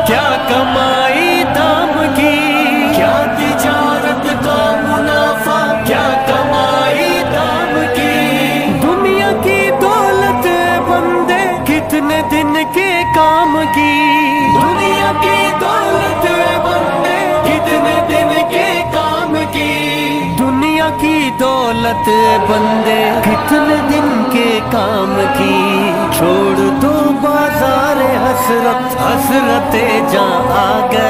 کیا کمائی دام کی، کیا تجارت کا منافع، کیا کمائی دام کی، دنیا کی دولت بندے کتنے دن کے کام کی، دنیا کی دولت بندے کتنے دن کے کام کی، دنیا کی دولت بندے کتنے دن کے کام کی، چھوڑ دو بازار حسرت، حسرت جاں آ گئی